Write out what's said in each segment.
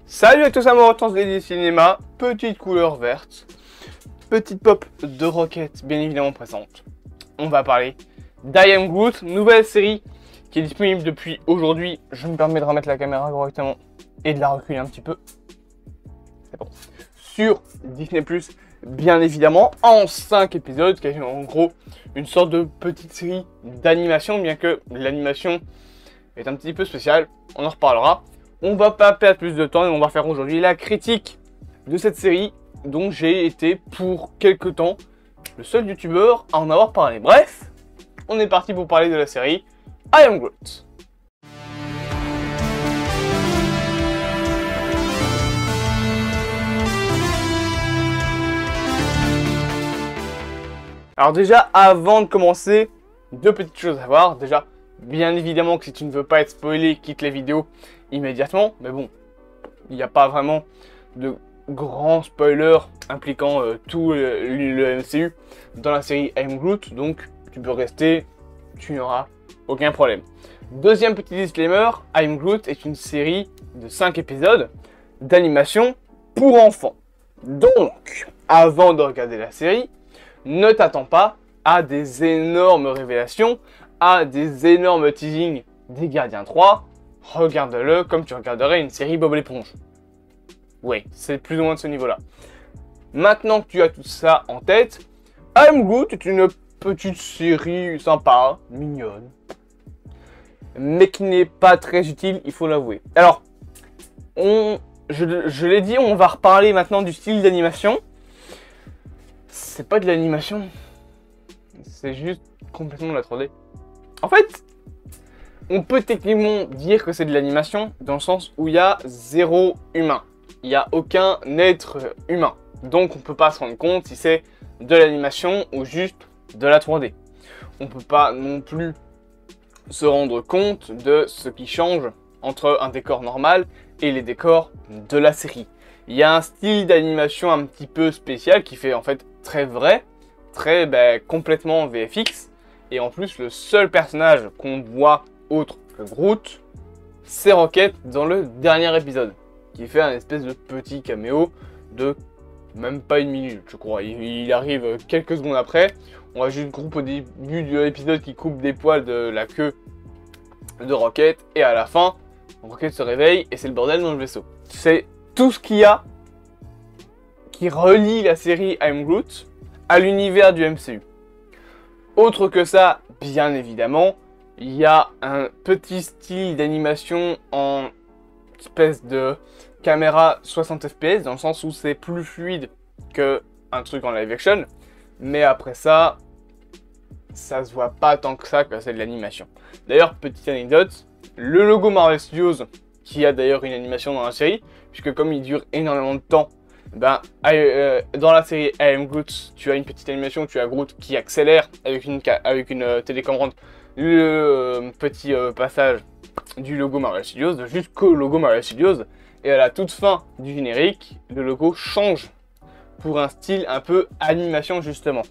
Salut à tous amoureux de cinéma, petite couleur verte, petite pop de Rocket bien évidemment présente. On va parler d'I Am Groot, nouvelle série qui est disponible depuis aujourd'hui. Je me permets de remettre la caméra correctement et de la reculer un petit peu. C'est bon. Sur Disney+, bien évidemment, en 5 épisodes, qui est en gros une sorte de petite série d'animation, bien que l'animation est un petit peu spéciale, on en reparlera. On va pas perdre plus de temps et on va faire aujourd'hui la critique de cette série dont j'ai été pour quelques temps le seul youtubeur à en avoir parlé. Bref, on est parti pour parler de la série I Am Groot. Alors déjà, avant de commencer, deux petites choses à voir. Déjà, bien évidemment que si tu ne veux pas être spoilé, quitte les vidéos immédiatement. Mais bon, il n'y a pas vraiment de grands spoilers impliquant tout le MCU dans la série I Am Groot. Donc, tu peux rester, tu n'auras aucun problème. Deuxième petit disclaimer, I Am Groot est une série de 5 épisodes d'animation pour enfants. Donc, avant de regarder la série, ne t'attends pas à des énormes révélations, à des énormes teasings des Gardiens 3. Regarde-le comme tu regarderais une série Bob l'éponge. Ouais, c'est plus ou moins de ce niveau-là. Maintenant que tu as tout ça en tête, I Am Groot est une petite série sympa, mignonne, mais qui n'est pas très utile, il faut l'avouer. Alors, je l'ai dit, on va reparler maintenant du style d'animation. C'est pas de l'animation, c'est juste complètement de la 3D. En fait, on peut techniquement dire que c'est de l'animation dans le sens où il y a zéro humain. Il n'y a aucun être humain. Donc on peut pas se rendre compte si c'est de l'animation ou juste de la 3D. On peut pas non plus se rendre compte de ce qui change entre un décor normal et les décors de la série. Il y a un style d'animation un petit peu spécial qui fait en fait très vrai, très complètement VFX. Et en plus, le seul personnage qu'on voit autre que Groot, c'est Rocket dans le dernier épisode, qui fait un espèce de petit caméo de même pas une minute, je crois. Il arrive quelques secondes après. On voit juste Groot au début de l'épisode qui coupe des poils de la queue de Rocket, et à la fin, Rocket se réveille et c'est le bordel dans le vaisseau. C'est tout ce qu'il y a qui relie la série I Am Groot à l'univers du MCU. Autre que ça, bien évidemment, il y a un petit style d'animation en espèce de caméra 60 fps, dans le sens où c'est plus fluide qu'un truc en live action. Mais après ça, ça se voit pas tant que ça que c'est de l'animation. D'ailleurs, petite anecdote, le logo Marvel Studios, qui a d'ailleurs une animation dans la série, puisque comme il dure énormément de temps, dans la série I Am Groot, tu as une petite animation, tu as Groot qui accélère avec une télécommande le petit passage du logo Marvel Studios jusqu'au logo Marvel Studios, et à la toute fin du générique, le logo change pour un style un peu animation justement.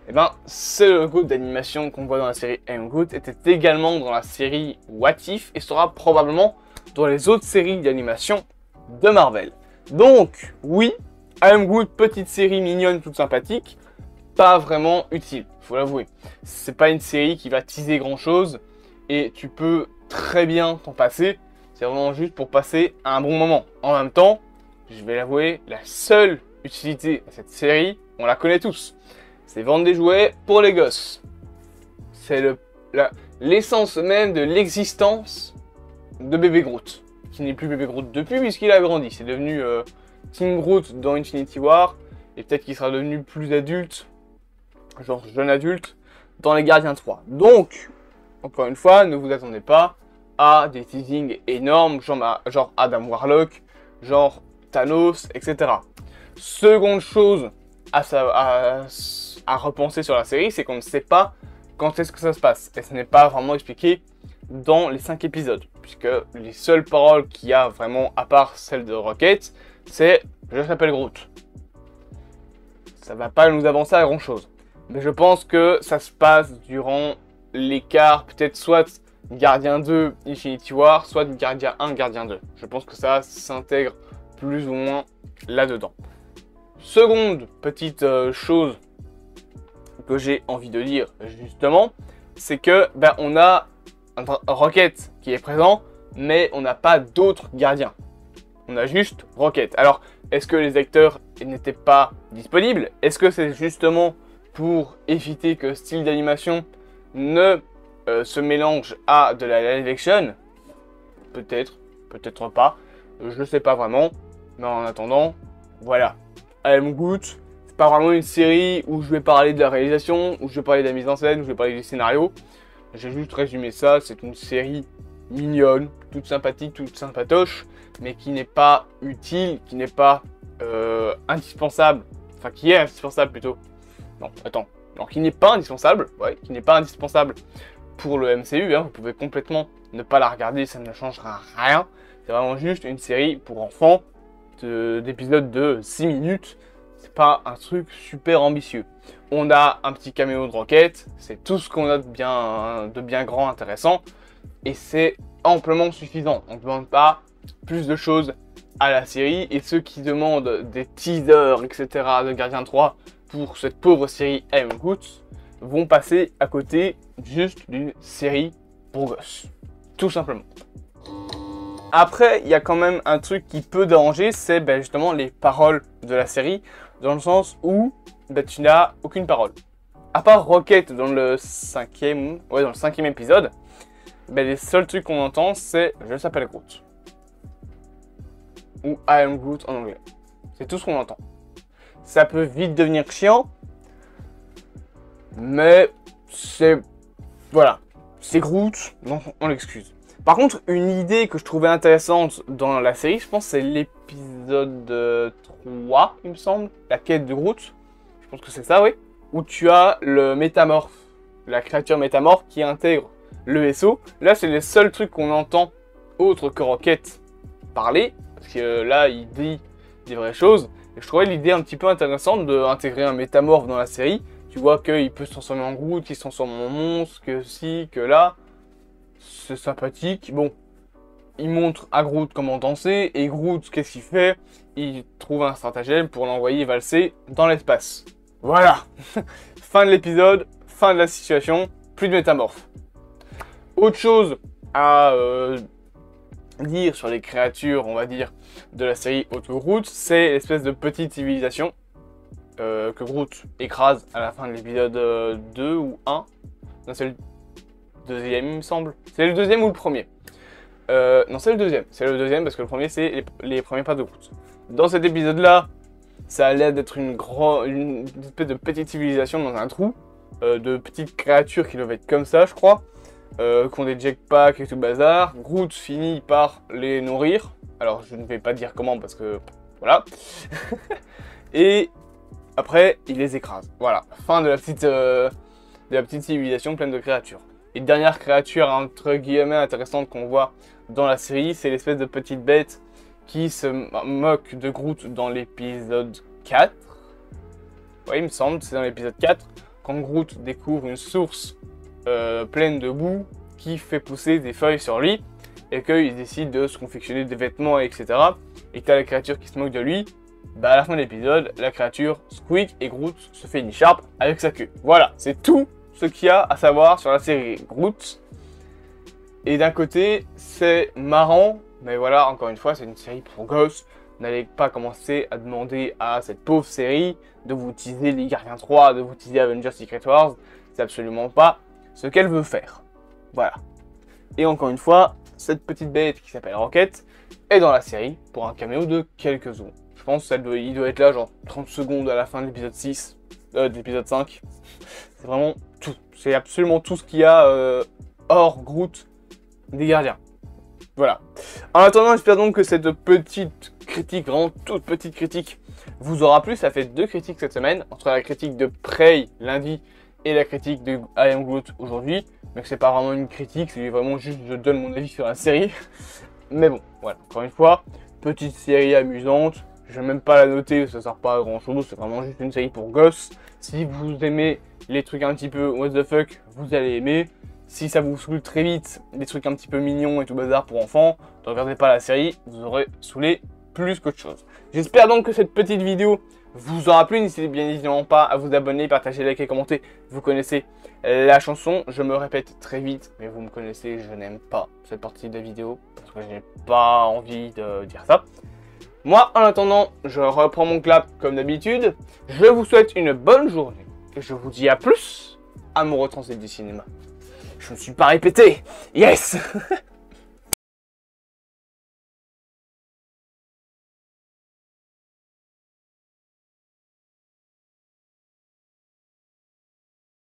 Et ce logo d'animation qu'on voit dans la série I Am Groot était également dans la série What If et sera probablement dans les autres séries d'animation de Marvel. Donc, oui, I Am Groot, petite série mignonne, toute sympathique, pas vraiment utile, faut l'avouer. C'est pas une série qui va teaser grand chose, et tu peux très bien t'en passer, c'est vraiment juste pour passer un bon moment. En même temps, je vais l'avouer, la seule utilité de cette série, on la connaît tous, c'est vendre des jouets pour les gosses. C'est l'essence même de l'existence de bébé Groot. Qui n'est plus bébé Groot depuis puisqu'il a grandi. C'est devenu Team Groot dans Infinity War. Et peut-être qu'il sera devenu plus adulte, genre jeune adulte, dans les Gardiens 3. Donc, encore une fois, ne vous attendez pas à des teasings énormes, genre Adam Warlock, genre Thanos, etc. Seconde chose à repenser sur la série, c'est qu'on ne sait pas quand est-ce que ça se passe. Et ce n'est pas vraiment expliqué dans les 5 épisodes, puisque les seules paroles qu'il y a vraiment, à part celle de Rocket, c'est « Je s'appelle Groot ». Ça va pas nous avancer à grand chose. Mais je pense que ça se passe durant l'écart, peut-être soit Gardien 2, Infinity War, soit Gardien 1, Gardien 2. Je pense que ça s'intègre plus ou moins là-dedans. Seconde petite chose que j'ai envie de dire justement, c'est que on a un Rocket qui est présent, mais on n'a pas d'autres gardiens. On a juste Rocket. Alors, est-ce que les acteurs n'étaient pas disponibles? Est-ce que c'est justement pour éviter que style d'animation ne se mélange à de la live action? Peut-être, peut-être pas. Je ne sais pas vraiment. Mais en attendant, voilà. I Am Groot, c'est pas vraiment une série où je vais parler de la réalisation, où je vais parler de la mise en scène, où je vais parler du scénario. J'ai juste résumé ça. C'est une série mignonne, toute sympathique, toute sympatoche, mais qui n'est pas utile, qui n'est pas indispensable. Enfin, qui est indispensable plutôt. Non, attends. Non, qui n'est pas indispensable. Ouais, qui n'est pas indispensable pour le MCU. Hein. Vous pouvez complètement ne pas la regarder, ça ne changera rien. C'est vraiment juste une série pour enfants d'épisodes de 6 minutes. C'est pas un truc super ambitieux. On a un petit caméo de Rocket. C'est tout ce qu'on a de bien grand, intéressant. Et c'est amplement suffisant. On ne demande pas plus de choses à la série. Et ceux qui demandent des teasers, etc. de Gardien 3 pour cette pauvre série I Am Groot vont passer à côté juste d'une série pour gosses. Tout simplement. Après, il y a quand même un truc qui peut déranger, c'est justement les paroles de la série, dans le sens où tu n'as aucune parole. À part Rocket dans le cinquième épisode, les seuls trucs qu'on entend, c'est « Je s'appelle Groot » ou « I am Groot » en anglais. C'est tout ce qu'on entend. Ça peut vite devenir chiant, mais c'est... Voilà, c'est Groot, donc on l'excuse. Par contre, une idée que je trouvais intéressante dans la série, je pense c'est l'épisode 3, il me semble, la quête de Groot. Je pense que c'est ça, oui. Où tu as le métamorphe, la créature métamorphe qui intègre le vaisseau. Là, c'est les seuls trucs qu'on entend autre que Rocket parler. Parce que là, il dit des vraies choses. Et je trouvais l'idée un petit peu intéressante d'intégrer un métamorphe dans la série. Tu vois qu'il peut se transformer en Groot, qu'il se transforme en monstre, que ci, que là. C'est sympathique. Bon, il montre à Groot comment danser. Et Groot, qu'est-ce qu'il fait? Il trouve un stratagème pour l'envoyer valser dans l'espace. Voilà. Fin de l'épisode, fin de la situation, plus de métamorphe. Autre chose à dire sur les créatures, on va dire, de la série autre que Groot, c'est l'espèce de petite civilisation que Groot écrase à la fin de l'épisode 2 ou 1. Non, c'est le deuxième, il me semble. C'est le deuxième ou le premier? Non, c'est le deuxième. C'est le deuxième parce que le premier, c'est les premiers pas de Groot. Dans cet épisode-là, ça a l'air d'être une espèce de petite civilisation dans un trou. De petites créatures qui doivent être comme ça, je crois. Qui ont des jetpacks et tout bazar. Groot finit par les nourrir. Alors, je ne vais pas dire comment parce que... Voilà. Et après, il les écrase. Voilà. Fin de la petite civilisation pleine de créatures. Et dernière créature, entre guillemets, intéressante qu'on voit dans la série, c'est l'espèce de petite bête qui se moque de Groot dans l'épisode 4. Ouais, il me semble, c'est dans l'épisode 4. Quand Groot découvre une source pleine de boue qui fait pousser des feuilles sur lui et qu'il décide de se confectionner des vêtements, etc. Et que tu as la créature qui se moque de lui, à la fin de l'épisode, la créature squeak et Groot se fait une écharpe avec sa queue. Voilà, c'est tout ce qu'il y a à savoir sur la série Groot. Et d'un côté, c'est marrant, mais voilà, encore une fois, c'est une série pour gosses. N'allez pas commencer à demander à cette pauvre série de vous teaser les Gardiens 3, de vous teaser Avengers Secret Wars. C'est absolument pas ce qu'elle veut faire. Voilà. Et encore une fois, cette petite bête qui s'appelle Rocket est dans la série pour un caméo de quelques secondes. Je pense qu'il doit être là genre 30 secondes à la fin de l'épisode 6, de l'épisode 5. C'est vraiment tout. C'est absolument tout ce qu'il y a hors Groot des Gardiens. Voilà. En attendant, j'espère donc que cette petite critique, vraiment toute petite critique, vous aura plu. Ça fait 2 critiques cette semaine, entre la critique de Prey lundi et la critique de I Am Groot aujourd'hui. Mais c'est pas vraiment une critique, c'est vraiment juste je donne mon avis sur la série. Mais bon, voilà, encore une fois, petite série amusante. Je vais même pas la noter, ça sert pas à grand chose, c'est vraiment juste une série pour gosses. Si vous aimez les trucs un petit peu what the fuck, vous allez aimer. Si ça vous saoule très vite, des trucs un petit peu mignons et tout bazar pour enfants, ne regardez pas la série, vous aurez saoulé plus qu'autre chose. J'espère donc que cette petite vidéo vous aura plu. N'hésitez bien évidemment pas à vous abonner, partager, liker, commenter. Vous connaissez la chanson. Je me répète très vite, mais vous me connaissez, je n'aime pas cette partie de la vidéo parce que je n'ai pas envie de dire ça. Moi, en attendant, je reprends mon clap comme d'habitude. Je vous souhaite une bonne journée et je vous dis à plus, amoureux transit du cinéma. Je ne me suis pas répété. Yes.